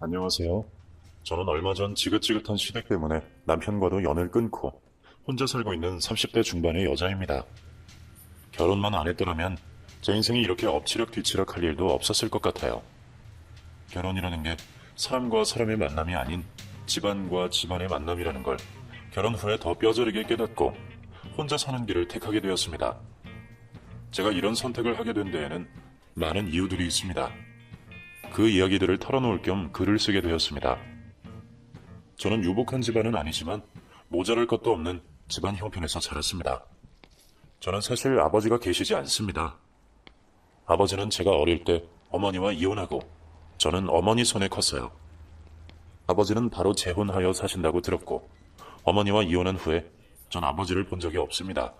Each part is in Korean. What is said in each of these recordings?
안녕하세요. 저는 얼마 전 지긋지긋한 시댁 때문에 남편과도 연을 끊고 혼자 살고 있는 30대 중반의 여자입니다. 결혼만 안 했더라면 제 인생이 이렇게 엎치락 뒤치락 할 일도 없었을 것 같아요. 결혼이라는 게 사람과 사람의 만남이 아닌 집안과 집안의 만남이라는 걸 결혼 후에 더 뼈저리게 깨닫고 혼자 사는 길을 택하게 되었습니다. 제가 이런 선택을 하게 된 데에는 많은 이유들이 있습니다. 그 이야기들을 털어놓을 겸 글을 쓰게 되었습니다. 저는 유복한 집안은 아니지만 모자랄 것도 없는 집안 형편에서 자랐습니다. 저는 사실 아버지가 계시지 않습니다. 아버지는 제가 어릴 때 어머니와 이혼하고 저는 어머니 손에 컸어요. 아버지는 바로 재혼하여 사신다고 들었고 어머니와 이혼한 후에 전 아버지를 본 적이 없습니다.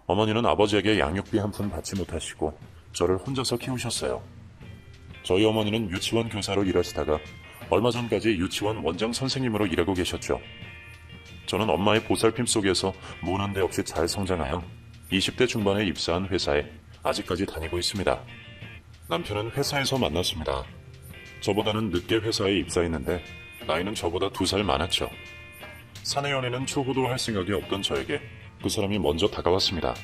어머니는 아버지에게 양육비 한 푼 받지 못하시고 저를 혼자서 키우셨어요. 저희 어머니는 유치원 교사로 일하시다가 얼마 전까지 유치원 원장 선생님으로 일하고 계셨죠. 저는 엄마의 보살핌 속에서 모난 데 없이 잘 성장하여 20대 중반에 입사한 회사에 아직까지 다니고 있습니다. 남편은 회사에서 만났습니다. 저보다는 늦게 회사에 입사했는데 나이는 저보다 2살 많았죠. 사내 연애는 초보도 할 생각이 없던 저에게 그 사람이 먼저 다가왔습니다.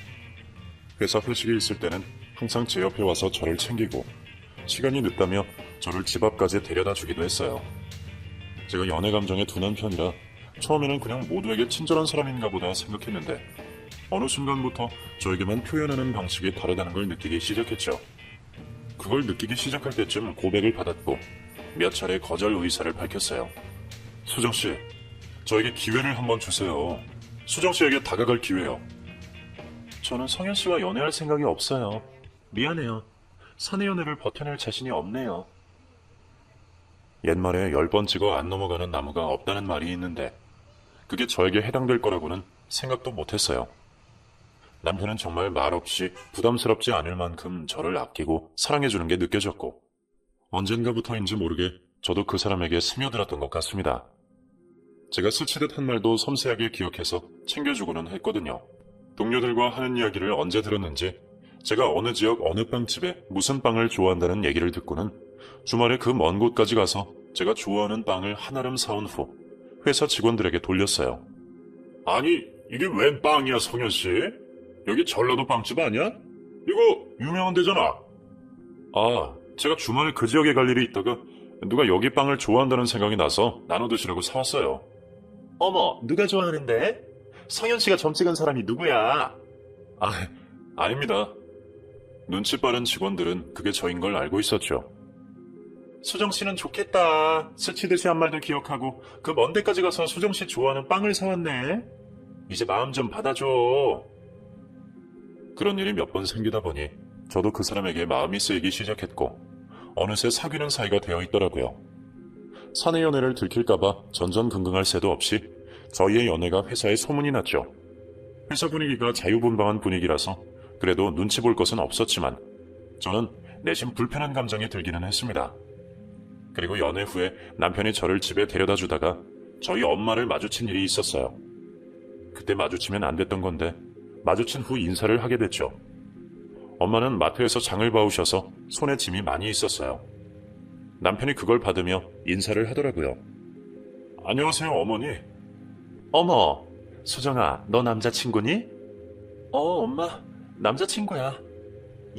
회사 회식이 있을 때는 항상 제 옆에 와서 저를 챙기고 시간이 늦다며 저를 집 앞까지 데려다 주기도 했어요. 제가 연애 감정에 둔한 편이라 처음에는 그냥 모두에게 친절한 사람인가 보다 생각했는데 어느 순간부터 저에게만 표현하는 방식이 다르다는 걸 느끼기 시작했죠. 그걸 느끼기 시작할 때쯤 고백을 받았고 몇 차례 거절 의사를 밝혔어요. 수정씨, 저에게 기회를 한번 주세요. 수정씨에게 다가갈 기회요. 저는 성현씨와 연애할 생각이 없어요. 미안해요. 사내 연애를 버텨낼 자신이 없네요. 옛말에 10번 찍어 안 넘어가는 나무가 없다는 말이 있는데 그게 저에게 해당될 거라고는 생각도 못했어요. 남편은 정말 말없이 부담스럽지 않을 만큼 저를 아끼고 사랑해주는 게 느껴졌고 언젠가부터인지 모르게 저도 그 사람에게 스며들었던 것 같습니다. 제가 스치듯 한 말도 섬세하게 기억해서 챙겨주고는 했거든요. 동료들과 하는 이야기를 언제 들었는지 제가 어느 지역 어느 빵집에 무슨 빵을 좋아한다는 얘기를 듣고는 주말에 그 먼 곳까지 가서 제가 좋아하는 빵을 한아름 사온 후 회사 직원들에게 돌렸어요. 아니, 이게 웬 빵이야, 성현씨? 여기 전라도 빵집 아니야? 이거 유명한 데잖아. 아, 제가 주말에 그 지역에 갈 일이 있다가 누가 여기 빵을 좋아한다는 생각이 나서 나눠 드시라고 사왔어요. 어머, 누가 좋아하는데? 성현씨가 점 찍은 사람이 누구야? 아닙니다. 눈치 빠른 직원들은 그게 저인 걸 알고 있었죠. 수정씨는 좋겠다. 스치듯이 한 말도 기억하고 그 먼 데까지 가서 수정씨 좋아하는 빵을 사왔네. 이제 마음 좀 받아줘. 그런 일이 몇 번 생기다 보니 저도 그 사람에게 마음이 쓰이기 시작했고 어느새 사귀는 사이가 되어 있더라고요. 사내 연애를 들킬까봐 전전긍긍할 새도 없이 저희의 연애가 회사에 소문이 났죠. 회사 분위기가 자유분방한 분위기라서 그래도 눈치 볼 것은 없었지만 저는 내심 불편한 감정이 들기는 했습니다. 그리고 연애 후에 남편이 저를 집에 데려다 주다가 저희 엄마를 마주친 일이 있었어요. 그때 마주치면 안 됐던 건데 마주친 후 인사를 하게 됐죠. 엄마는 마트에서 장을 봐오셔서 손에 짐이 많이 있었어요. 남편이 그걸 받으며 인사를 하더라고요. 안녕하세요, 어머니. 어머, 수정아, 너 남자친구니? 엄마, 남자친구야.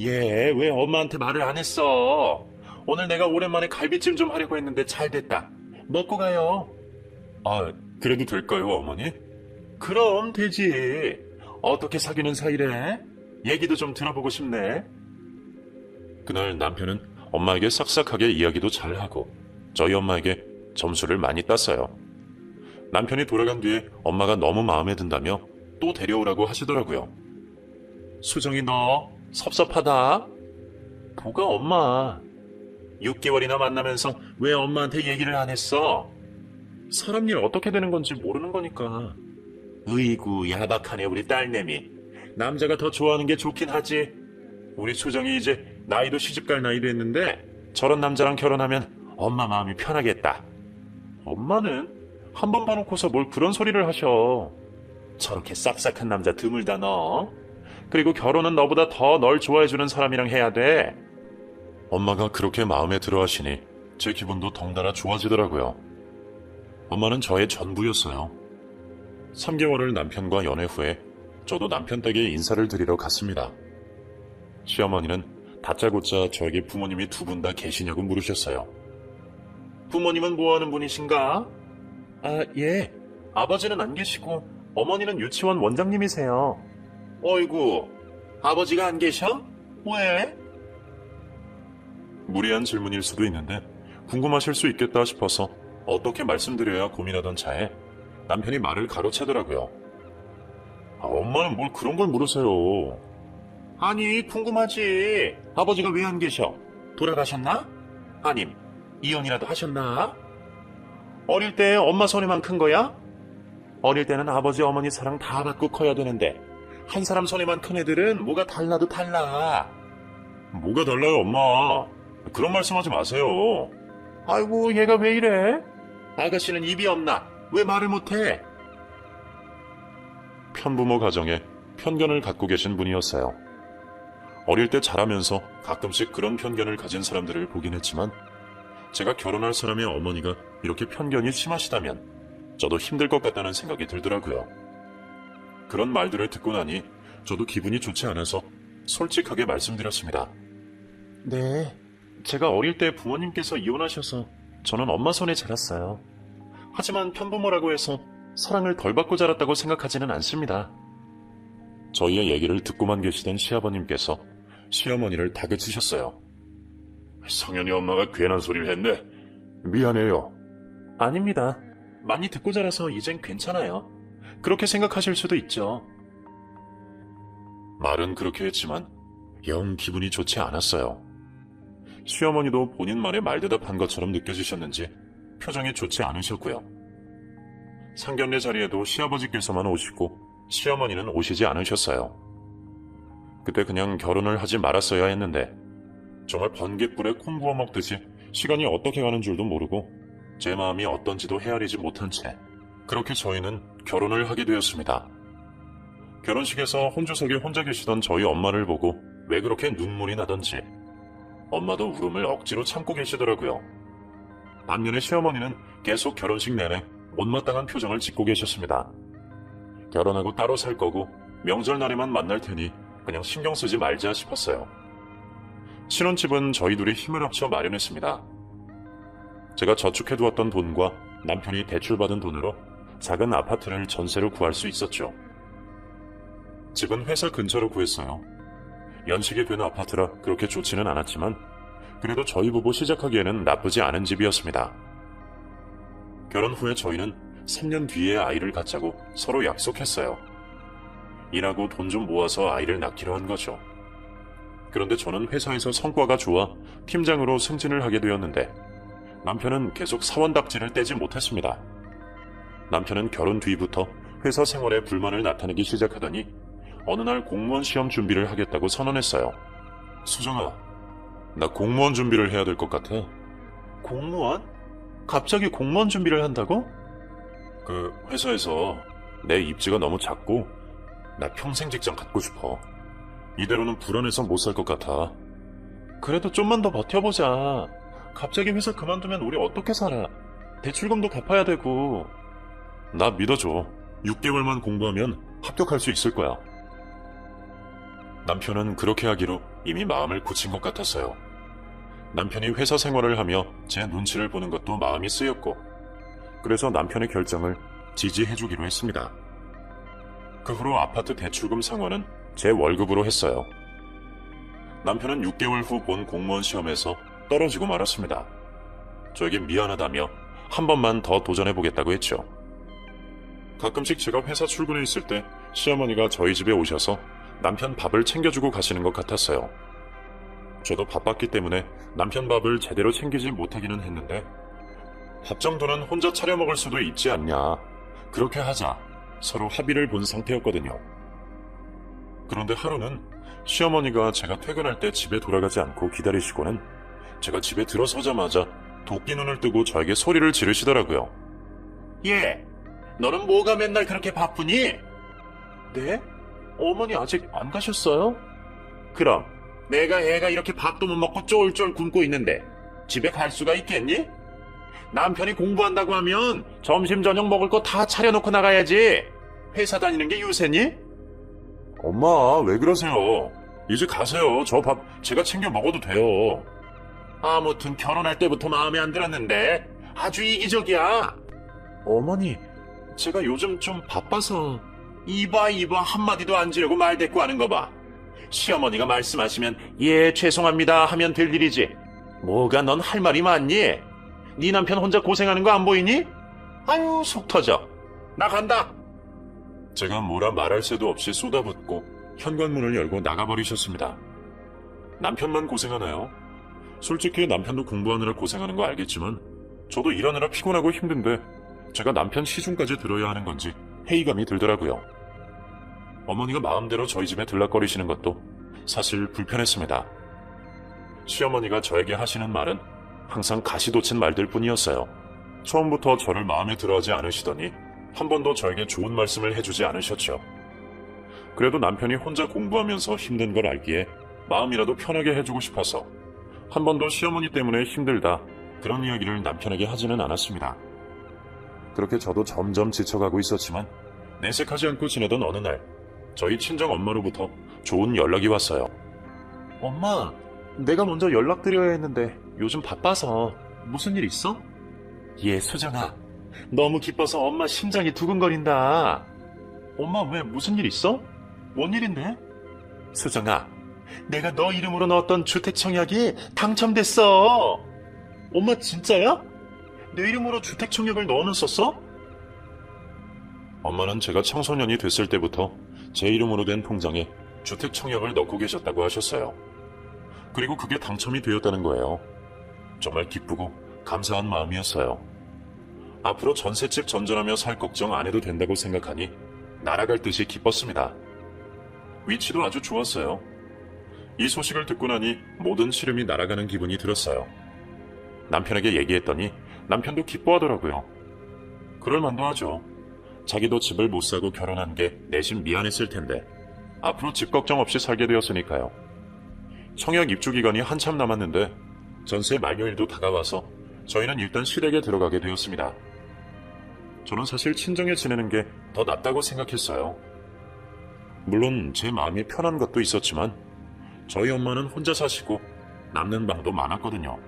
얘 왜 엄마한테 말을 안 했어? 오늘 내가 오랜만에 갈비찜 좀 하려고 했는데 잘 됐다. 먹고 가요. 그래도 될까요, 어머니? 그럼 되지. 어떻게 사귀는 사이래? 얘기도 좀 들어보고 싶네. 그날 남편은 엄마에게 싹싹하게 이야기도 잘하고 저희 엄마에게 점수를 많이 땄어요. 남편이 돌아간 뒤에 엄마가 너무 마음에 든다며 또 데려오라고 하시더라고요. 수정이 너 섭섭하다. 뭐가 엄마? 6개월이나 만나면서 왜 엄마한테 얘기를 안 했어? 사람 일 어떻게 되는 건지 모르는 거니까. 으이구 야박하네 우리 딸내미. 남자가 더 좋아하는 게 좋긴 하지. 우리 수정이 이제 나이도 시집갈 나이 됐는데 저런 남자랑 결혼하면 엄마 마음이 편하겠다. 엄마는 한 번 봐놓고서 뭘 그런 소리를 하셔. 저렇게 싹싹한 남자 드물다 너. 그리고 결혼은 너보다 더 널 좋아해주는 사람이랑 해야 돼. 엄마가 그렇게 마음에 들어 하시니 제 기분도 덩달아 좋아지더라고요. 엄마는 저의 전부였어요. 3개월을 남편과 연애 후에 저도 남편 댁에 인사를 드리러 갔습니다. 시어머니는 다짜고짜 저에게 부모님이 두 분 다 계시냐고 물으셨어요. 부모님은 뭐 하는 분이신가? 아, 예. 아버지는 안 계시고 어머니는 유치원 원장님이세요. 어이구, 아버지가 안 계셔? 왜? 무리한 질문일 수도 있는데 궁금하실 수 있겠다 싶어서 어떻게 말씀드려야 고민하던 차에 남편이 말을 가로채더라고요. 아, 엄마는 뭘 그런 걸 물으세요. 아니, 궁금하지. 아버지가 왜 안 계셔? 돌아가셨나? 아님, 이혼이라도 하셨나? 어릴 때 엄마 손에만 큰 거야? 어릴 때는 아버지 어머니 사랑 다 받고 커야 되는데 한 사람 손에만 큰 애들은 뭐가 달라도 달라. 뭐가 달라요, 엄마? 그런 말씀하지 마세요. 아이고, 얘가 왜 이래? 아가씨는 입이 없나? 왜 말을 못해? 편부모 가정에 편견을 갖고 계신 분이었어요. 어릴 때 자라면서 가끔씩 그런 편견을 가진 사람들을 보긴 했지만 제가 결혼할 사람의 어머니가 이렇게 편견이 심하시다면 저도 힘들 것 같다는 생각이 들더라고요. 그런 말들을 듣고 나니 저도 기분이 좋지 않아서 솔직하게 말씀드렸습니다. 네, 제가 어릴 때 부모님께서 이혼하셔서 저는 엄마 손에 자랐어요. 하지만 편부모라고 해서 사랑을 덜 받고 자랐다고 생각하지는 않습니다. 저희의 얘기를 듣고만 계시던 시아버님께서 시어머니를 다그치셨어요. 성현이 엄마가 괜한 소리를 했네. 미안해요. 아닙니다. 많이 듣고 자라서 이젠 괜찮아요. 그렇게 생각하실 수도 있죠. 말은 그렇게 했지만 영 기분이 좋지 않았어요. 시어머니도 본인 말에 말대답한 것처럼 느껴지셨는지 표정이 좋지 않으셨고요. 상견례 자리에도 시아버지께서만 오시고 시어머니는 오시지 않으셨어요. 그때 그냥 결혼을 하지 말았어야 했는데 정말 번갯불에 콩 부어 먹듯이 시간이 어떻게 가는 줄도 모르고 제 마음이 어떤지도 헤아리지 못한 채 그렇게 저희는 결혼을 하게 되었습니다. 결혼식에서 혼주석에 혼자 계시던 저희 엄마를 보고 왜 그렇게 눈물이 나던지 엄마도 울음을 억지로 참고 계시더라고요. 반면에 시어머니는 계속 결혼식 내내 못마땅한 표정을 짓고 계셨습니다. 결혼하고 따로 살 거고 명절날에만 만날 테니 그냥 신경 쓰지 말자 싶었어요. 신혼집은 저희 둘이 힘을 합쳐 마련했습니다. 제가 저축해두었던 돈과 남편이 대출받은 돈으로 작은 아파트를 전세로 구할 수 있었죠. 집은 회사 근처로 구했어요. 연식이 된 아파트라 그렇게 좋지는 않았지만 그래도 저희 부부 시작하기에는 나쁘지 않은 집이었습니다. 결혼 후에 저희는 3년 뒤에 아이를 갖자고 서로 약속했어요. 일하고 돈 좀 모아서 아이를 낳기로 한 거죠. 그런데 저는 회사에서 성과가 좋아 팀장으로 승진을 하게 되었는데 남편은 계속 사원답지를 떼지 못했습니다. 남편은 결혼 뒤부터 회사 생활에 불만을 나타내기 시작하더니 어느 날 공무원 시험 준비를 하겠다고 선언했어요. 수정아, 나 공무원 준비를 해야 될 것 같아. 공무원? 갑자기 공무원 준비를 한다고? 그 회사에서 내 입지가 너무 작고 나 평생 직장 갖고 싶어. 이대로는 불안해서 못 살 것 같아. 그래도 좀만 더 버텨보자. 갑자기 회사 그만두면 우리 어떻게 살아? 대출금도 갚아야 되고. 나 믿어줘. 6개월만 공부하면 합격할 수 있을 거야. 남편은 그렇게 하기로 이미 마음을 굳힌 것 같았어요. 남편이 회사 생활을 하며 제 눈치를 보는 것도 마음이 쓰였고 그래서 남편의 결정을 지지해주기로 했습니다. 그 후로 아파트 대출금 상환은 제 월급으로 했어요. 남편은 6개월 후 본 공무원 시험에서 떨어지고 말았습니다. 저에게 미안하다며 한 번만 더 도전해보겠다고 했죠. 가끔씩 제가 회사 출근해 있을 때 시어머니가 저희 집에 오셔서 남편 밥을 챙겨주고 가시는 것 같았어요. 저도 바빴기 때문에 남편 밥을 제대로 챙기지 못하기는 했는데 밥 정도는 혼자 차려 먹을 수도 있지 않냐. 그렇게 하자. 서로 합의를 본 상태였거든요. 그런데 하루는 시어머니가 제가 퇴근할 때 집에 돌아가지 않고 기다리시고는 제가 집에 들어서자마자 도끼 눈을 뜨고 저에게 소리를 지르시더라고요. 예, 너는 뭐가 맨날 그렇게 바쁘니? 네? 어머니 아직 안 가셨어요? 그럼 내가 애가 이렇게 밥도 못 먹고 쫄쫄 굶고 있는데 집에 갈 수가 있겠니? 남편이 공부한다고 하면 점심 저녁 먹을 거 다 차려놓고 나가야지. 회사 다니는 게 유세니? 엄마, 왜 그러세요? 이제 가세요. 저 밥 제가 챙겨 먹어도 돼요. 아무튼 결혼할 때부터 마음에 안 들었는데 아주 이기적이야. 어머니, 제가 요즘 좀 바빠서. 이봐 한마디도 안 지르고 말 대꾸하는 거 봐. 시어머니가 말씀하시면 예 죄송합니다 하면 될 일이지. 뭐가 넌 할 말이 많니? 네 남편 혼자 고생하는 거 안 보이니? 아유 속 터져. 나 간다. 제가 뭐라 말할 새도 없이 쏟아붓고 현관문을 열고 나가버리셨습니다. 남편만 고생하나요? 솔직히 남편도 공부하느라 고생하는 거 알겠지만 저도 일하느라 피곤하고 힘든데 제가 남편 시중까지 들어야 하는 건지 회의감이 들더라고요. 어머니가 마음대로 저희 집에 들락거리시는 것도 사실 불편했습니다. 시어머니가 저에게 하시는 말은 항상 가시돋친 말들 뿐이었어요. 처음부터 저를 마음에 들어하지 않으시더니 한 번도 저에게 좋은 말씀을 해주지 않으셨죠. 그래도 남편이 혼자 공부하면서 힘든 걸 알기에 마음이라도 편하게 해주고 싶어서 한 번도 시어머니 때문에 힘들다 그런 이야기를 남편에게 하지는 않았습니다. 그렇게 저도 점점 지쳐가고 있었지만 내색하지 않고 지내던 어느 날 저희 친정 엄마로부터 좋은 연락이 왔어요. 엄마, 내가 먼저 연락드려야 했는데 요즘 바빠서. 무슨 일 있어? 예, 수정아. 너무 기뻐서 엄마 심장이 두근거린다. 엄마, 왜 무슨 일 있어? 뭔 일인데? 수정아, 내가 너 이름으로 넣었던 주택 청약이 당첨됐어. 엄마 진짜야? 내 이름으로 주택 청약을 넣어놨었어? 엄마는 제가 청소년이 됐을 때부터 제 이름으로 된 통장에 주택 청약을 넣고 계셨다고 하셨어요. 그리고 그게 당첨이 되었다는 거예요. 정말 기쁘고 감사한 마음이었어요. 앞으로 전셋집 전전하며 살 걱정 안 해도 된다고 생각하니 날아갈 듯이 기뻤습니다. 위치도 아주 좋았어요. 이 소식을 듣고 나니 모든 시름이 날아가는 기분이 들었어요. 남편에게 얘기했더니 남편도 기뻐하더라고요. 그럴 만도 하죠. 자기도 집을 못 사고 결혼한 게 내심 미안했을 텐데 앞으로 집 걱정 없이 살게 되었으니까요. 청약 입주 기간이 한참 남았는데 전세 만료일도 다가와서 저희는 일단 시댁에 들어가게 되었습니다. 저는 사실 친정에 지내는 게 더 낫다고 생각했어요. 물론 제 마음이 편한 것도 있었지만 저희 엄마는 혼자 사시고 남는 방도 많았거든요.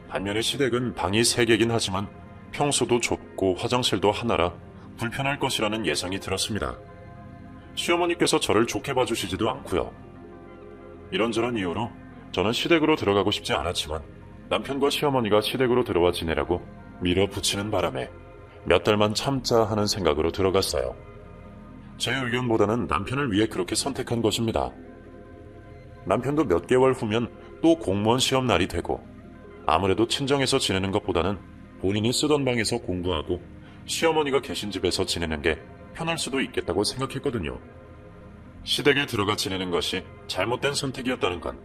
반면에 시댁은 방이 3개긴 하지만 평수도 좁고 화장실도 하나라 불편할 것이라는 예상이 들었습니다. 시어머니께서 저를 좋게 봐주시지도 않고요. 이런저런 이유로 저는 시댁으로 들어가고 싶지 않았지만 남편과 시어머니가 시댁으로 들어와 지내라고 밀어붙이는 바람에 몇 달만 참자 하는 생각으로 들어갔어요. 제 의견보다는 남편을 위해 그렇게 선택한 것입니다. 남편도 몇 개월 후면 또 공무원 시험 날이 되고 아무래도 친정에서 지내는 것보다는 본인이 쓰던 방에서 공부하고 시어머니가 계신 집에서 지내는 게 편할 수도 있겠다고 생각했거든요. 시댁에 들어가 지내는 것이 잘못된 선택이었다는 건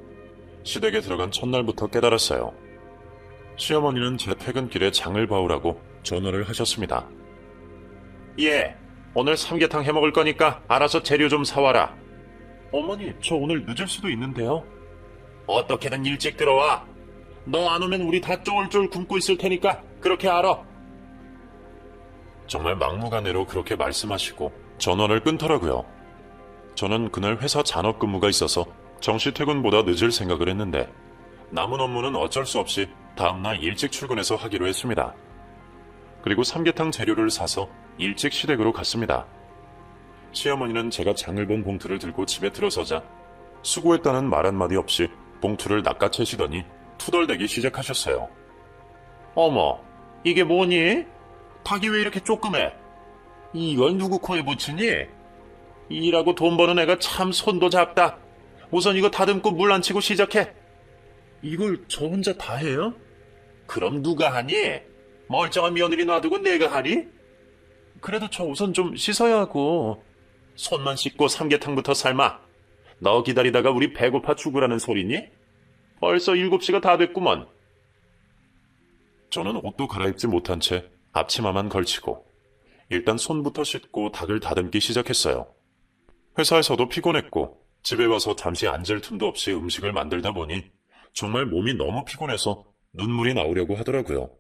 시댁에 들어간 첫날부터 깨달았어요. 시어머니는 제 퇴근길에 장을 봐오라고 전화를 하셨습니다. 예, 오늘 삼계탕 해먹을 거니까 알아서 재료 좀 사와라. 어머니, 저 오늘 늦을 수도 있는데요. 어떻게든 일찍 들어와. 너 안 오면 우리 다 쫄쫄 굶고 있을 테니까 그렇게 알아. 정말 막무가내로 그렇게 말씀하시고 전화를 끊더라고요. 저는 그날 회사 잔업 근무가 있어서 정시 퇴근보다 늦을 생각을 했는데 남은 업무는 어쩔 수 없이 다음날 일찍 출근해서 하기로 했습니다. 그리고 삼계탕 재료를 사서 일찍 시댁으로 갔습니다. 시어머니는 제가 장을 본 봉투를 들고 집에 들어서자 수고했다는 말 한마디 없이 봉투를 낚아채시더니 투덜대기 시작하셨어요. 어머, 이게 뭐니? 닭이 왜 이렇게 조그매? 이걸 누구 코에 붙이니? 일하고 돈 버는 애가 참 손도 작다. 우선 이거 다듬고 물 안 치고 시작해. 이걸 저 혼자 다 해요? 그럼 누가 하니? 멀쩡한 며느리 놔두고 내가 하니? 그래도 저 우선 좀 씻어야 하고. 손만 씻고 삼계탕부터 삶아. 너 기다리다가 우리 배고파 죽으라는 소리니? 벌써 7시가 다 됐구먼. 저는 옷도 갈아입지 못한 채 앞치마만 걸치고 일단 손부터 씻고 닭을 다듬기 시작했어요. 회사에서도 피곤했고 집에 와서 잠시 앉을 틈도 없이 음식을 만들다 보니 정말 몸이 너무 피곤해서 눈물이 나오려고 하더라고요.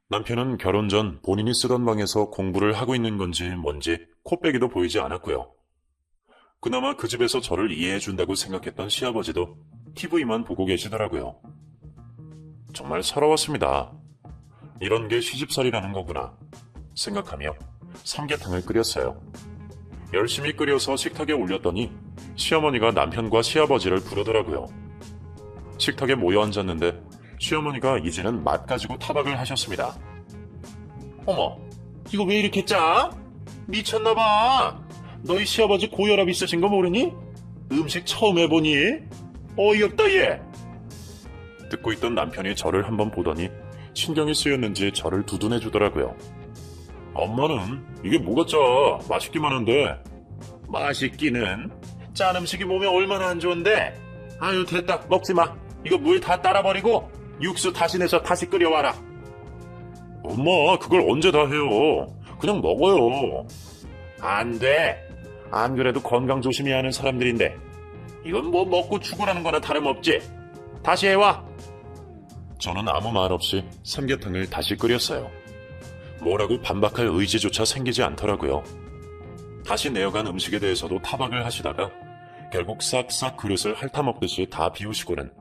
남편은 결혼 전 본인이 쓰던 방에서 공부를 하고 있는 건지 뭔지 코빼기도 보이지 않았고요. 그나마 그 집에서 저를 이해해준다고 생각했던 시아버지도 TV만 보고 계시더라고요. 정말 서러웠습니다. 이런 게 시집살이라는 거구나 생각하며 삼계탕을 끓였어요. 열심히 끓여서 식탁에 올렸더니 시어머니가 남편과 시아버지를 부르더라고요. 식탁에 모여 앉았는데 시어머니가 이제는 맛 가지고 타박을 하셨습니다. 어머, 이거 왜 이렇게 짜? 미쳤나봐. 너희 시아버지 고혈압 있으신 거 모르니? 음식 처음 해보니? 어이없다 얘. 듣고 있던 남편이 저를 한번 보더니 신경이 쓰였는지 저를 두둔해주더라고요. 엄마는 이게 뭐가 짜? 맛있기만 한데. 맛있기는? 짠 음식이 몸에 얼마나 안 좋은데? 아유 됐다 먹지 마. 이거 물 다 따라버리고 육수 다시 내서 다시 끓여와라. 엄마 그걸 언제 다 해요? 그냥 먹어요. 안 돼. 안 그래도 건강 조심해야 하는 사람들인데 이건 뭐 먹고 죽으라는 거나 다름없지. 다시 해와. 저는 아무 말 없이 삼계탕을 다시 끓였어요. 뭐라고 반박할 의지조차 생기지 않더라고요. 다시 내어간 음식에 대해서도 타박을 하시다가 결국 싹싹 그릇을 핥아먹듯이 다 비우시고는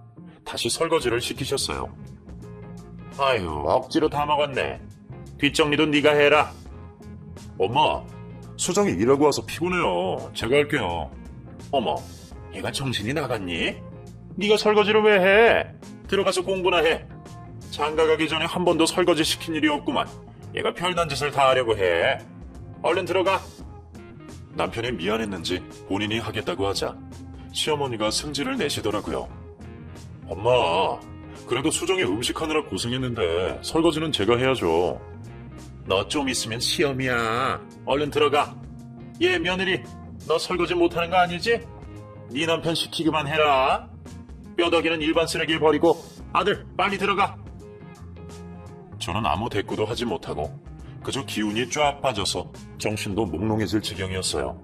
다시 설거지를 시키셨어요. 아유 억지로 다 먹었네. 뒷정리도 네가 해라. 엄마 수정이 일하고 와서 피곤해요. 제가 할게요. 어머 얘가 정신이 나갔니? 네가 설거지를 왜 해? 들어가서 공부나 해. 장가 가기 전에 한 번도 설거지 시킨 일이 없구만. 얘가 별난 짓을 다 하려고 해. 얼른 들어가. 남편이 미안했는지 본인이 하겠다고 하자 시어머니가 승질을 내시더라고요. 엄마, 그래도 수정이 음식하느라 고생했는데 설거지는 제가 해야죠. 너 좀 있으면 시험이야. 얼른 들어가. 얘 며느리, 너 설거지 못하는 거 아니지? 네 남편 시키기만 해라. 뼈다귀는 일반 쓰레기에 버리고 아들 빨리 들어가. 저는 아무 대꾸도 하지 못하고 그저 기운이 쫙 빠져서 정신도 몽롱해질 지경이었어요.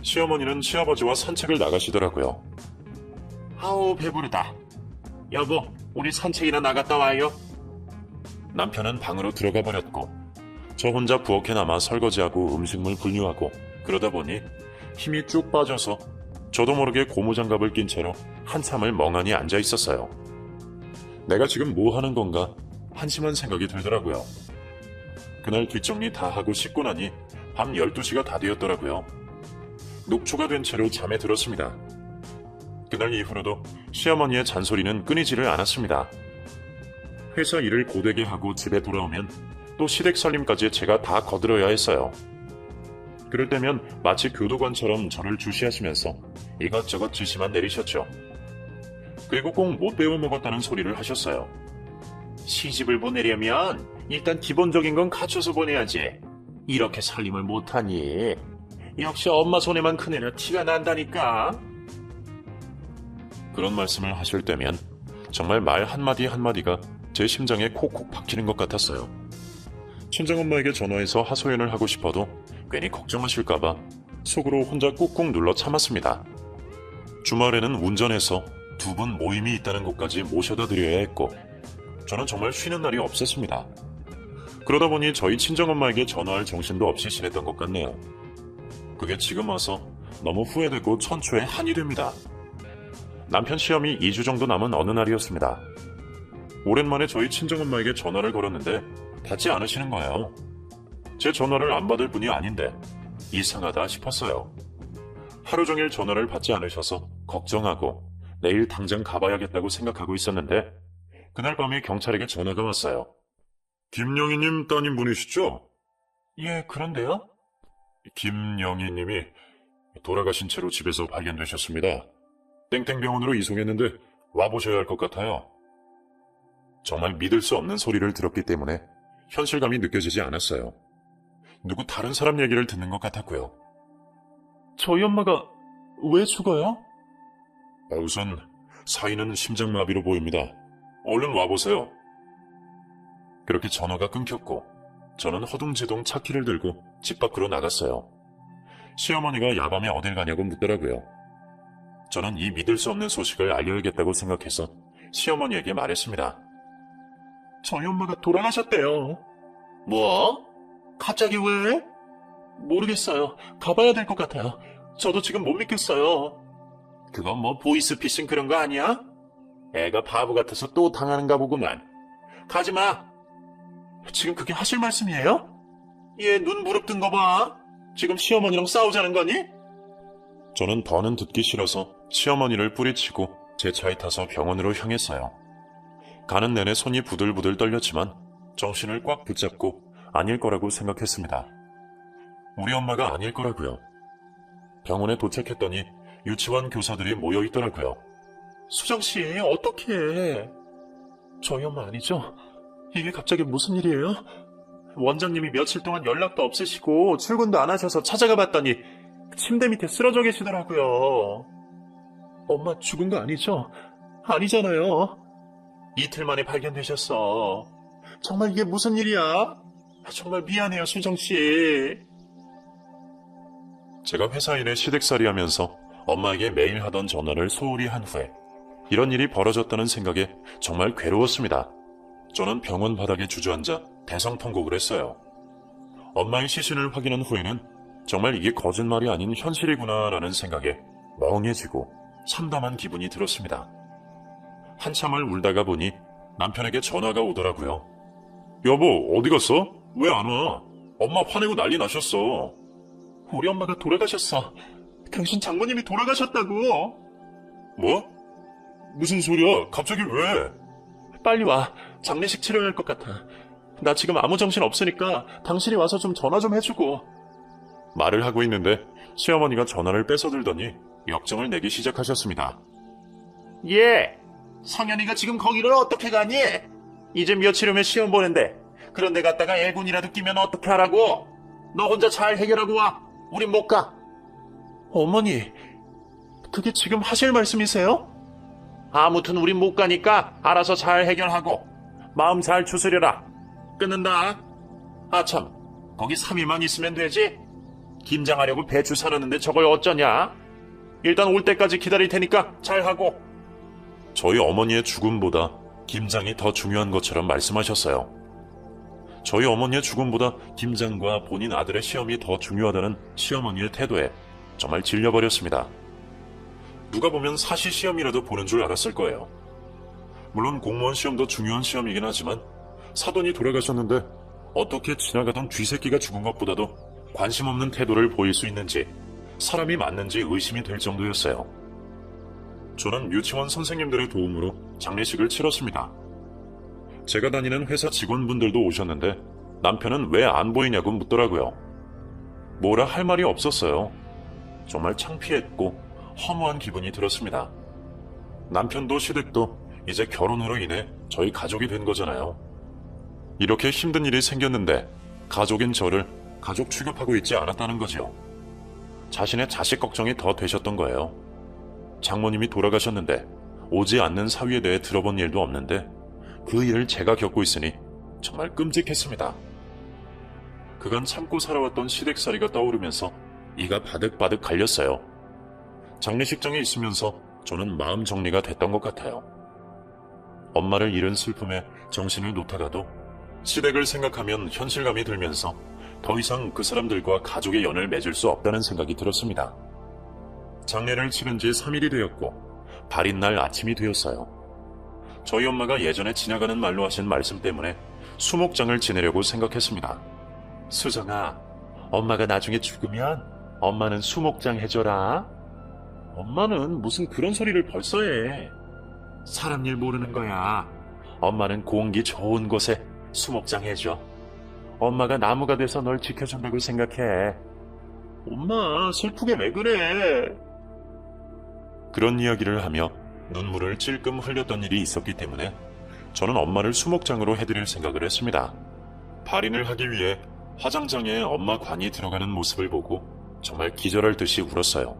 시어머니는 시아버지와 산책을 나가시더라고요. 아우 배부르다. 여보 우리 산책이나 나갔다 와요. 남편은 방으로 들어가 버렸고 저 혼자 부엌에 남아 설거지하고 음식물 분유하고 그러다 보니 힘이 쭉 빠져서 저도 모르게 고무장갑을 낀 채로 한참을 멍하니 앉아 있었어요. 내가 지금 뭐 하는 건가 한심한 생각이 들더라고요. 그날 뒷정리 다 하고 씻고 나니 밤 12시가 다 되었더라고요. 녹초가 된 채로 잠에 들었습니다. 그날 이후로도 시어머니의 잔소리는 끊이지를 않았습니다. 회사 일을 고되게 하고 집에 돌아오면 또 시댁 살림까지 제가 다 거들어야 했어요. 그럴 때면 마치 교도관처럼 저를 주시하시면서 이것저것 지시만 내리셨죠. 그리고 꼭 못 배워 먹었다는 소리를 하셨어요. 시집을 보내려면 일단 기본적인 건 갖춰서 보내야지. 이렇게 살림을 못하니 역시 엄마 손에만 크내려 티가 난다니까. 그런 말씀을 하실 때면 정말 말 한마디 한마디가 제 심장에 콕콕 박히는 것 같았어요. 친정엄마에게 전화해서 하소연을 하고 싶어도 괜히 걱정하실까봐 속으로 혼자 꾹꾹 눌러 참았습니다. 주말에는 운전해서 두 분 모임이 있다는 곳까지 모셔다 드려야 했고 저는 정말 쉬는 날이 없었습니다. 그러다 보니 저희 친정엄마에게 전화할 정신도 없이 지냈던 것 같네요. 그게 지금 와서 너무 후회되고 천초에 한이 됩니다. 남편 시험이 2주 정도 남은 어느 날이었습니다. 오랜만에 저희 친정엄마에게 전화를 걸었는데 받지 않으시는 거예요. 제 전화를 안 받을 분이 아닌데 이상하다 싶었어요. 하루 종일 전화를 받지 않으셔서 걱정하고 내일 당장 가봐야겠다고 생각하고 있었는데 그날 밤에 경찰에게 전화가 왔어요. 김영희님 따님 분이시죠? 예, 그런데요? 김영희님이 돌아가신 채로 집에서 발견되셨습니다. 땡땡병원으로 이송했는데 와보셔야 할 것 같아요. 정말 믿을 수 없는 소리를 들었기 때문에 현실감이 느껴지지 않았어요. 누구 다른 사람 얘기를 듣는 것 같았고요. 저희 엄마가 왜 죽어요? 우선 사인은 심장마비로 보입니다. 얼른 와보세요. 그렇게 전화가 끊겼고 저는 허둥지둥 차키를 들고 집 밖으로 나갔어요. 시어머니가 야밤에 어딜 가냐고 묻더라고요. 저는 이 믿을 수 없는 소식을 알려야겠다고 생각해서 시어머니에게 말했습니다. 저희 엄마가 돌아가셨대요. 뭐? 갑자기 왜? 모르겠어요. 가봐야 될 것 같아요. 저도 지금 못 믿겠어요. 그건 뭐 보이스피싱 그런 거 아니야? 애가 바보 같아서 또 당하는가 보구만. 가지마. 지금 그게 하실 말씀이에요? 얘 눈 부릅뜬 거 봐. 지금 시어머니랑 싸우자는 거니? 저는 더는 듣기 싫어서 시어머니를 뿌리치고 제 차에 타서 병원으로 향했어요. 가는 내내 손이 부들부들 떨렸지만 정신을 꽉 붙잡고 아닐 거라고 생각했습니다. 우리 엄마가 아닐 거라고요. 병원에 도착했더니 유치원 교사들이 모여 있더라고요. 수정씨, 어떡해. 저희 엄마 아니죠? 이게 갑자기 무슨 일이에요? 원장님이 며칠 동안 연락도 없으시고 출근도 안 하셔서 찾아가 봤더니 침대 밑에 쓰러져 계시더라고요. 엄마 죽은 거 아니죠? 아니잖아요. 이틀 만에 발견되셨어. 정말 이게 무슨 일이야? 정말 미안해요, 수정씨. 제가 회사 일에 시댁살이 하면서 엄마에게 매일 하던 전화를 소홀히 한 후에 이런 일이 벌어졌다는 생각에 정말 괴로웠습니다. 저는 병원 바닥에 주저앉아 대성통곡을 했어요. 엄마의 시신을 확인한 후에는 정말 이게 거짓말이 아닌 현실이구나라는 생각에 멍해지고 참담한 기분이 들었습니다. 한참을 울다가 보니 남편에게 전화가 오더라고요. 여보, 어디 갔어? 왜 안 와? 엄마 화내고 난리 나셨어. 우리 엄마가 돌아가셨어. 당신 장모님이 돌아가셨다고. 뭐? 무슨 소리야? 갑자기 왜? 빨리 와. 장례식 치러야 할 것 같아. 나 지금 아무 정신 없으니까 당신이 와서 좀 전화 좀 해주고. 말을 하고 있는데 시어머니가 전화를 뺏어들더니 역정을 내기 시작하셨습니다. 예. 성현이가 지금 거기를 어떻게 가니? 이제 며칠 후면 시험 보는데 그런 데 갔다가 애군이라도 끼면 어떻게 하라고? 너 혼자 잘 해결하고 와. 우린 못 가. 어머니, 그게 지금 하실 말씀이세요? 아무튼 우린 못 가니까 알아서 잘 해결하고 마음 잘 추스려라. 끊는다. 아참, 거기 3일만 있으면 되지? 김장하려고 배추 사놨는데 저걸 어쩌냐? 일단 올 때까지 기다릴 테니까 잘하고. 저희 어머니의 죽음보다 김장이 더 중요한 것처럼 말씀하셨어요. 저희 어머니의 죽음보다 김장과 본인 아들의 시험이 더 중요하다는 시어머니의 태도에 정말 질려버렸습니다. 누가 보면 사시 시험이라도 보는 줄 알았을 거예요. 물론 공무원 시험도 중요한 시험이긴 하지만 사돈이 돌아가셨는데 어떻게 지나가던 쥐새끼가 죽은 것보다도 관심 없는 태도를 보일 수 있는지 사람이 맞는지 의심이 될 정도였어요. 저는 유치원 선생님들의 도움으로 장례식을 치렀습니다. 제가 다니는 회사 직원분들도 오셨는데 남편은 왜 안 보이냐고 묻더라고요. 뭐라 할 말이 없었어요. 정말 창피했고 허무한 기분이 들었습니다. 남편도 시댁도 이제 결혼으로 인해 저희 가족이 된 거잖아요. 이렇게 힘든 일이 생겼는데 가족인 저를 가족 취급하고 있지 않았다는 거죠. 자신의 자식 걱정이 더 되셨던 거예요. 장모님이 돌아가셨는데 오지 않는 사위에 대해 들어본 일도 없는데 그 일을 제가 겪고 있으니 정말 끔찍했습니다. 그간 참고 살아왔던 시댁살이가 떠오르면서 이가 바득바득 갈렸어요. 장례식장에 있으면서 저는 마음 정리가 됐던 것 같아요. 엄마를 잃은 슬픔에 정신을 놓다가도 시댁을 생각하면 현실감이 들면서 더 이상 그 사람들과 가족의 연을 맺을 수 없다는 생각이 들었습니다. 장례를 치른 지 3일이 되었고 발인 날 아침이 되었어요. 저희 엄마가 예전에 지나가는 말로 하신 말씀 때문에 수목장을 지내려고 생각했습니다. 수정아, 엄마가 나중에 죽으면 엄마는 수목장 해줘라. 엄마는 무슨 그런 소리를 벌써 해. 사람 일 모르는 거야. 엄마는 공기 좋은 곳에 수목장 해줘. 엄마가 나무가 돼서 널 지켜준다고 생각해. 엄마, 슬프게 왜 그래? 그런 이야기를 하며 눈물을 찔끔 흘렸던 일이 있었기 때문에 저는 엄마를 수목장으로 해드릴 생각을 했습니다. 발인을 하기 위해 화장장에 엄마 관이 들어가는 모습을 보고 정말 기절할 듯이 울었어요.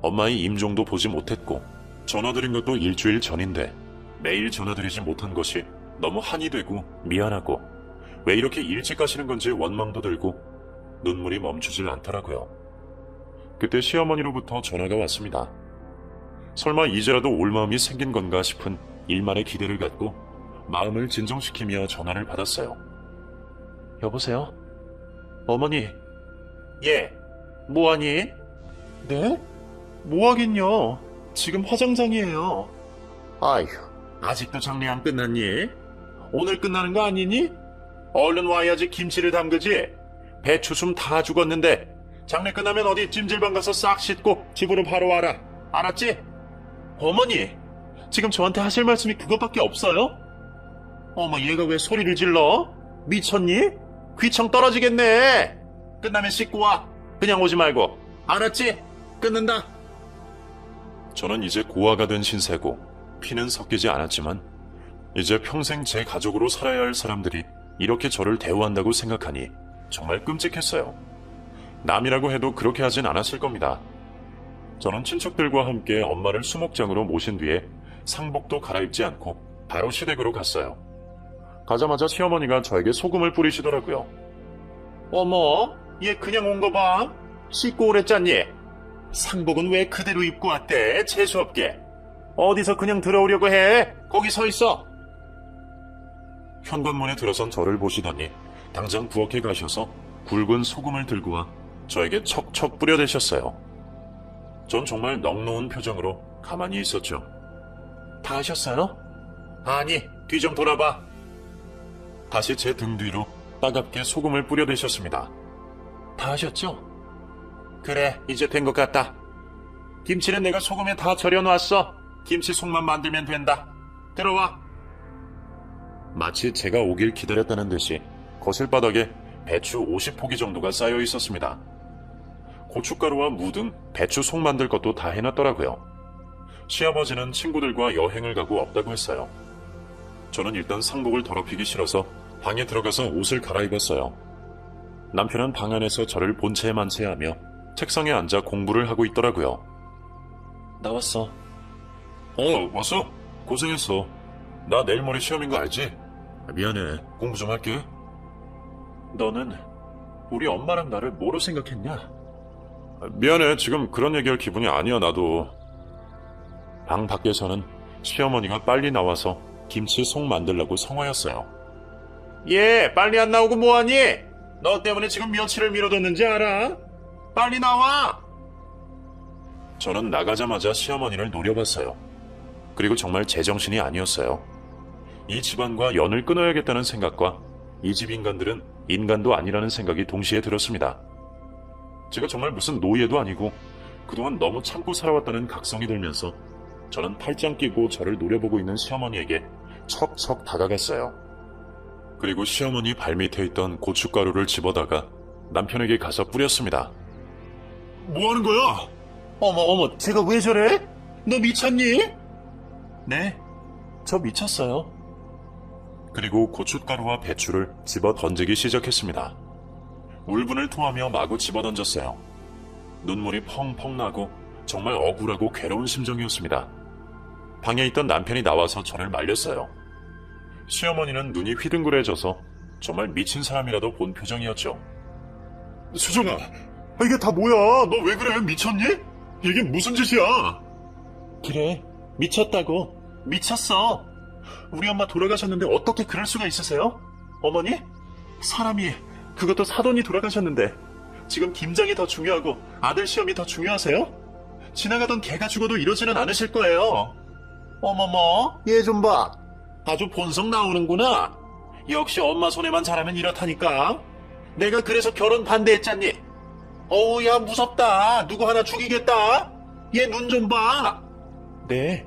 엄마의 임종도 보지 못했고 전화드린 것도 일주일 전인데 매일 전화드리지 못한 것이 너무 한이 되고 미안하고 왜 이렇게 일찍 가시는 건지 원망도 들고 눈물이 멈추질 않더라고요. 그때 시어머니로부터 전화가 왔습니다. 설마 이제라도 올 마음이 생긴 건가 싶은 일말의 기대를 갖고 마음을 진정시키며 전화를 받았어요. 여보세요? 어머니. 예. 뭐하니? 네? 뭐하긴요. 지금 화장장이에요. 아휴, 아직도 장례 안 끝났니? 오늘 끝나는 거 아니니? 얼른 와야지 김치를 담그지. 배추숨 다 죽었는데 장례 끝나면 어디 찜질방 가서 싹 씻고 집으로 바로 와라. 알았지? 어머니, 지금 저한테 하실 말씀이 그것밖에 없어요? 어머, 얘가 왜 소리를 질러? 미쳤니? 귀청 떨어지겠네. 끝나면 씻고 와. 그냥 오지 말고. 알았지? 끊는다. 저는 이제 고아가 된 신세고 피는 섞이지 않았지만 이제 평생 제 가족으로 살아야 할 사람들이 이렇게 저를 대우한다고 생각하니 정말 끔찍했어요. 남이라고 해도 그렇게 하진 않았을 겁니다. 저는 친척들과 함께 엄마를 수목장으로 모신 뒤에 상복도 갈아입지 않고 바로 시댁으로 갔어요. 가자마자 시어머니가 저에게 소금을 뿌리시더라고요. 어머, 얘 그냥 온 거 봐. 씻고 오랬잖니. 상복은 왜 그대로 입고 왔대? 재수없게. 어디서 그냥 들어오려고 해? 거기 서 있어. 현관문에 들어선 저를 보시더니 당장 부엌에 가셔서 굵은 소금을 들고 와 저에게 척척 뿌려대셨어요. 전 정말 넋놓은 표정으로 가만히 있었죠. 다 하셨어요? 아니, 뒤 좀 돌아봐. 다시 제 등 뒤로 따갑게 소금을 뿌려대셨습니다. 다 하셨죠? 그래, 이제 된 것 같다. 김치는 내가 소금에 다 절여놨어. 김치 속만 만들면 된다. 들어와. 마치 제가 오길 기다렸다는 듯이 거실바닥에 배추 50포기 정도가 쌓여 있었습니다. 고춧가루와 무 등 배추 속 만들 것도 다 해놨더라고요. 시아버지는 친구들과 여행을 가고 없다고 했어요. 저는 일단 상복을 더럽히기 싫어서 방에 들어가서 옷을 갈아입었어요. 남편은 방 안에서 저를 본체만체하며 책상에 앉아 공부를 하고 있더라고요. 나왔어. 왔어? 고생했어. 나 내일 모레 시험인 거 알지? 미안해. 공부 좀 할게. 너는 우리 엄마랑 나를 뭐로 생각했냐? 미안해. 지금 그런 얘기할 기분이 아니야, 나도. 방 밖에서는 시어머니가 빨리 나와서 김치 속 만들라고 성화였어요. 얘, 빨리 안 나오고 뭐하니? 너 때문에 지금 며칠을 미뤄뒀는지 알아? 빨리 나와! 저는 나가자마자 시어머니를 노려봤어요. 그리고 정말 제정신이 아니었어요. 이 집안과 연을 끊어야겠다는 생각과 이 집 인간들은 인간도 아니라는 생각이 동시에 들었습니다. 제가 정말 무슨 노예도 아니고 그동안 너무 참고 살아왔다는 각성이 들면서 저는 팔짱 끼고 저를 노려보고 있는 시어머니에게 척척 다가갔어요. 그리고 시어머니 발밑에 있던 고춧가루를 집어다가 남편에게 가서 뿌렸습니다. 뭐 하는 거야? 어머, 제가 왜 저래? 너 미쳤니? 네, 저 미쳤어요. 그리고 고춧가루와 배추를 집어 던지기 시작했습니다. 울분을 토하며 마구 집어 던졌어요. 눈물이 펑펑 나고 정말 억울하고 괴로운 심정이었습니다. 방에 있던 남편이 나와서 저를 말렸어요. 시어머니는 눈이 휘둥그레져서 정말 미친 사람이라도 본 표정이었죠. 수정아, 이게 다 뭐야? 너 왜 그래? 미쳤니? 이게 무슨 짓이야? 그래, 미쳤다고. 미쳤어. 우리 엄마 돌아가셨는데 어떻게 그럴 수가 있으세요? 어머니? 사람이, 그것도 사돈이 돌아가셨는데 지금 김장이 더 중요하고 아들 시험이 더 중요하세요? 지나가던 개가 죽어도 이러지는 않으실 거예요. 어머머, 얘 좀 봐. 아주 본성 나오는구나. 역시 엄마 손에만 잘하면 이렇다니까. 내가 그래서 결혼 반대했잖니. 어우, 야, 무섭다. 누구 하나 죽이겠다. 얘 눈 좀 봐. 네,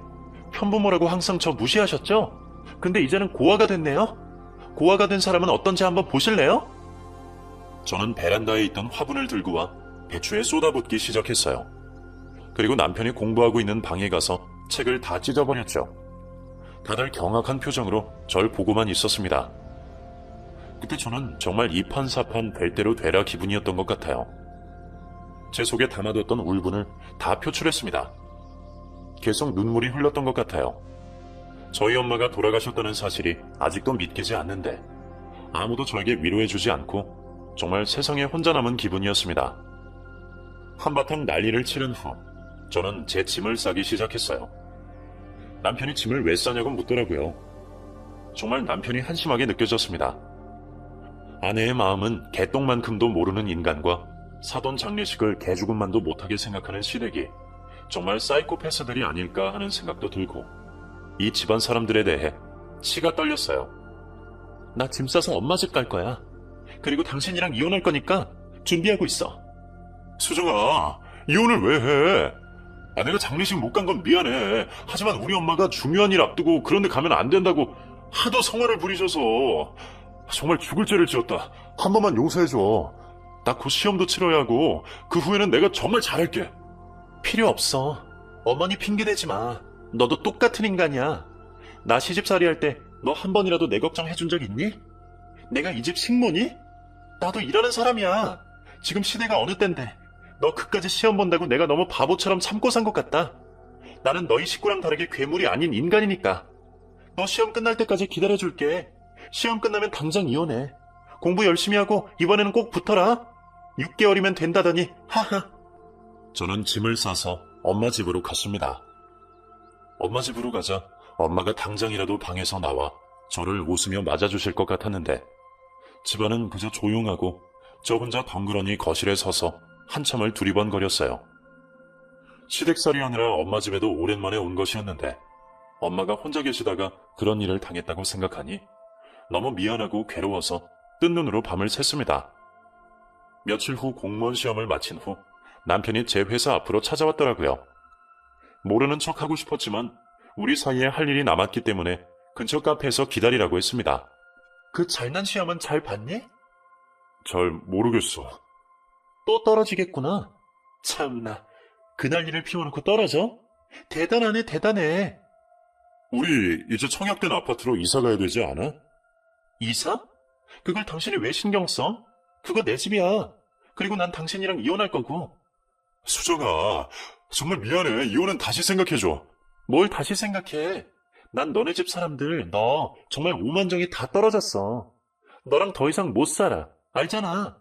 편부모라고 항상 저 무시하셨죠? 근데 이제는 고아가 됐네요. 고아가 된 사람은 어떤지 한번 보실래요? 저는 베란다에 있던 화분을 들고 와 배추에 쏟아붓기 시작했어요. 그리고 남편이 공부하고 있는 방에 가서 책을 다 찢어버렸죠. 다들 경악한 표정으로 절 보고만 있었습니다. 그때 저는 정말 이판사판 될 대로 되라 기분이었던 것 같아요. 제 속에 담아뒀던 울분을 다 표출했습니다. 계속 눈물이 흘렀던 것 같아요. 저희 엄마가 돌아가셨다는 사실이 아직도 믿기지 않는데 아무도 저에게 위로해주지 않고 정말 세상에 혼자 남은 기분이었습니다. 한바탕 난리를 치른 후 저는 제 짐을 싸기 시작했어요. 남편이 짐을 왜 싸냐고 묻더라고요. 정말 남편이 한심하게 느껴졌습니다. 아내의 마음은 개똥만큼도 모르는 인간과 사돈 장례식을 개죽음만도 못하게 생각하는 시댁이 정말 사이코패스들이 아닐까 하는 생각도 들고 이 집안 사람들에 대해 치가 떨렸어요. 나 짐 싸서 엄마 집 갈 거야. 그리고 당신이랑 이혼할 거니까 준비하고 있어. 수정아, 이혼을 왜 해? 내가 장례식 못 간 건 미안해. 하지만 우리 엄마가 중요한 일 앞두고 그런데 가면 안 된다고 하도 성화를 부리셔서 정말 죽을 죄를 지었다. 한 번만 용서해줘. 나 곧 시험도 치러야 하고 그 후에는 내가 정말 잘할게. 필요 없어. 어머니 핑계대지 마. 너도 똑같은 인간이야. 나 시집살이 할 때 너 한 번이라도 내 걱정 해준 적 있니? 내가 이 집 식모니? 나도 이러는 사람이야. 지금 시대가 어느 땐데 너 그까지 시험 본다고 내가 너무 바보처럼 참고 산 것 같다. 나는 너희 식구랑 다르게 괴물이 아닌 인간이니까. 너 시험 끝날 때까지 기다려줄게. 시험 끝나면 당장 이혼해. 공부 열심히 하고 이번에는 꼭 붙어라. 6개월이면 된다더니 하하. 저는 짐을 싸서 엄마 집으로 갔습니다. 엄마 집으로 가자 엄마가 당장이라도 방에서 나와 저를 웃으며 맞아주실 것 같았는데 집안은 그저 조용하고 저 혼자 덩그러니 거실에 서서 한참을 두리번거렸어요. 시댁살이 하느라 엄마 집에도 오랜만에 온 것이었는데 엄마가 혼자 계시다가 그런 일을 당했다고 생각하니 너무 미안하고 괴로워서 뜬 눈으로 밤을 샜습니다. 며칠 후 공무원 시험을 마친 후 남편이 제 회사 앞으로 찾아왔더라고요. 모르는 척하고 싶었지만 우리 사이에 할 일이 남았기 때문에 근처 카페에서 기다리라고 했습니다. 그 잘난 시험은 잘 봤니? 잘 모르겠어. 또 떨어지겠구나. 참나, 그날 일을 피워놓고 떨어져? 대단하네, 대단해. 우리 이제 청약된 아파트로 이사 가야 되지 않아? 이사? 그걸 당신이 왜 신경 써? 그거 내 집이야. 그리고 난 당신이랑 이혼할 거고. 수정아, 정말 미안해. 이혼은 다시 생각해줘. 뭘 다시 생각해? 난 너네 집 사람들, 너 정말 오만정이 다 떨어졌어. 너랑 더 이상 못 살아. 알잖아.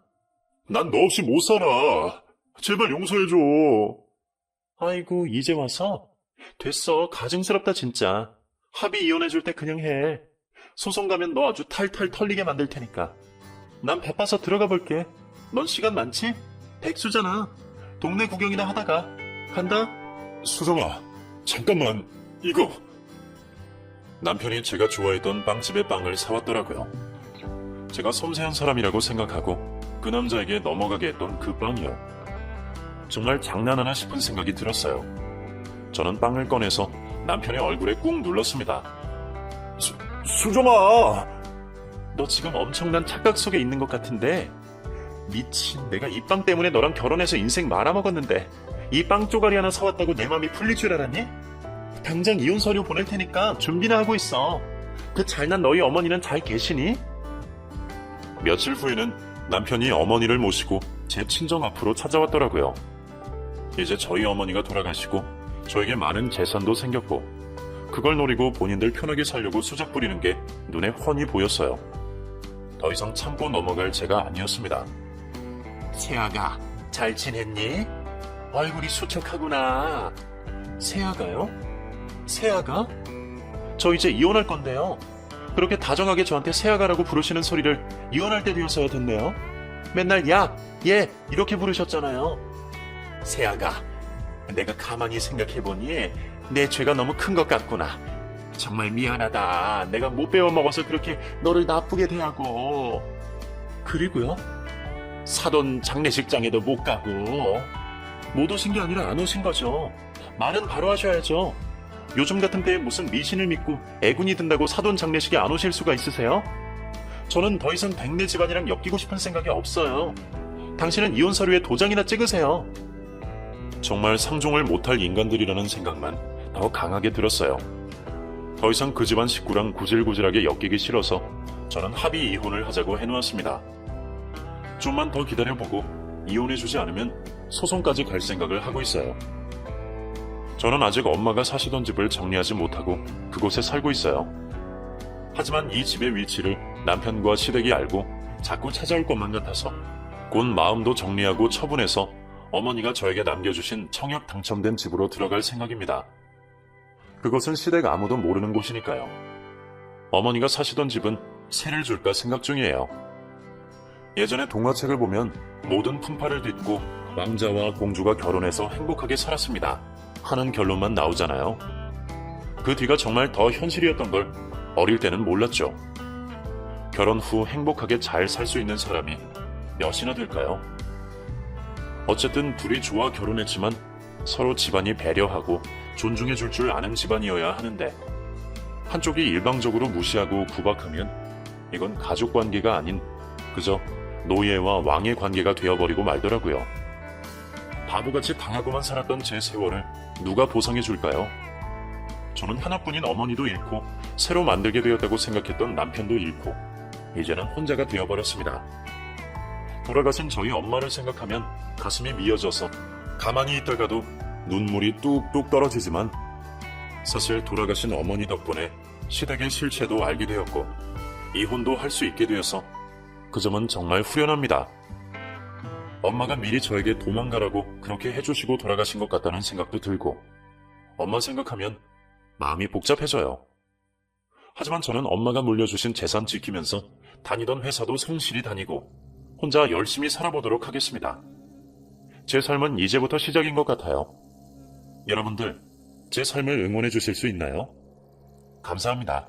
난 너 없이 못 살아. 제발 용서해줘. 아이고, 이제 와서? 됐어. 가증스럽다, 진짜. 합의 이혼해줄 때 그냥 해. 소송 가면 너 아주 탈탈 털리게 만들 테니까. 난 바빠서 들어가 볼게. 넌 시간 많지? 백수잖아. 동네 구경이나 하다가. 간다. 수정아, 잠깐만. 이거. 남편이 제가 좋아했던 빵집에 빵을 사왔더라고요. 제가 섬세한 사람이라고 생각하고 그 남자에게 넘어가게 했던 그 빵이요. 정말 장난하나 싶은 생각이 들었어요. 저는 빵을 꺼내서 남편의 얼굴에 꾹 눌렀습니다. 수정아! 너 지금 엄청난 착각 속에 있는 것 같은데? 미친, 내가 이 빵 때문에 너랑 결혼해서 인생 말아먹었는데 이 빵 쪼가리 하나 사왔다고 내 맘이 풀릴 줄 알았니? 당장 이혼 서류 보낼 테니까 준비나 하고 있어. 그 잘난 너희 어머니는 잘 계시니? 며칠 후에는 남편이 어머니를 모시고 제 친정 앞으로 찾아왔더라고요. 이제 저희 어머니가 돌아가시고 저에게 많은 재산도 생겼고 그걸 노리고 본인들 편하게 살려고 수작 부리는 게 눈에 훤히 보였어요. 더 이상 참고 넘어갈 제가 아니었습니다. 세아가 잘 지냈니? 얼굴이 수척하구나. 세아가요? 세아가? 저 이제 이혼할 건데요. 그렇게 다정하게 저한테 세아가라고 부르시는 소리를 이혼할 때 되어서야 됐네요. 맨날 야, 얘 이렇게 부르셨잖아요. 세아가, 내가 가만히 생각해보니 내 죄가 너무 큰 것 같구나. 정말 미안하다. 내가 못 배워먹어서 그렇게 너를 나쁘게 대하고. 그리고요? 사돈 장례식장에도 못 가고. 못 오신 게 아니라 안 오신 거죠. 말은 바로 하셔야죠. 요즘 같은 때에 무슨 미신을 믿고 애군이 든다고 사돈 장례식에 안 오실 수가 있으세요? 저는 더 이상 백내 집안이랑 엮이고 싶은 생각이 없어요. 당신은 이혼 서류에 도장이나 찍으세요. 정말 상종을 못할 인간들이라는 생각만 더 강하게 들었어요. 더 이상 그 집안 식구랑 구질구질하게 엮이기 싫어서 저는 합의 이혼을 하자고 해놓았습니다. 좀만 더 기다려보고 이혼해주지 않으면 소송까지 갈 생각을 하고 있어요. 저는 아직 엄마가 사시던 집을 정리하지 못하고 그곳에 살고 있어요. 하지만 이 집의 위치를 남편과 시댁이 알고 자꾸 찾아올 것만 같아서 곧 마음도 정리하고 처분해서 어머니가 저에게 남겨주신 청약 당첨된 집으로 들어갈 생각입니다. 그것은 시댁 아무도 모르는 곳이니까요. 어머니가 사시던 집은 세를 줄까 생각 중이에요. 예전에 동화책을 보면 모든 풍파를 딛고 왕자와 공주가 결혼해서 행복하게 살았습니다 하는 결론만 나오잖아요. 그 뒤가 정말 더 현실이었던 걸 어릴 때는 몰랐죠. 결혼 후 행복하게 잘 살 수 있는 사람이 몇이나 될까요? 어쨌든 둘이 좋아 결혼했지만 서로 집안이 배려하고 존중해 줄 줄 아는 집안이어야 하는데 한쪽이 일방적으로 무시하고 구박하면 이건 가족 관계가 아닌 그저 노예와 왕의 관계가 되어버리고 말더라고요. 바보같이 당하고만 살았던 제 세월을 누가 보상해 줄까요? 저는 하나뿐인 어머니도 잃고 새로 만들게 되었다고 생각했던 남편도 잃고 이제는 혼자가 되어버렸습니다. 돌아가신 저희 엄마를 생각하면 가슴이 미어져서 가만히 있다가도 눈물이 뚝뚝 떨어지지만 사실 돌아가신 어머니 덕분에 시댁의 실체도 알게 되었고 이혼도 할 수 있게 되어서 그 점은 정말 후련합니다. 엄마가 미리 저에게 도망가라고 그렇게 해주시고 돌아가신 것 같다는 생각도 들고 엄마 생각하면 마음이 복잡해져요. 하지만 저는 엄마가 물려주신 재산 지키면서 다니던 회사도 성실히 다니고 혼자 열심히 살아보도록 하겠습니다. 제 삶은 이제부터 시작인 것 같아요. 여러분들, 제 삶을 응원해 주실 수 있나요? 감사합니다.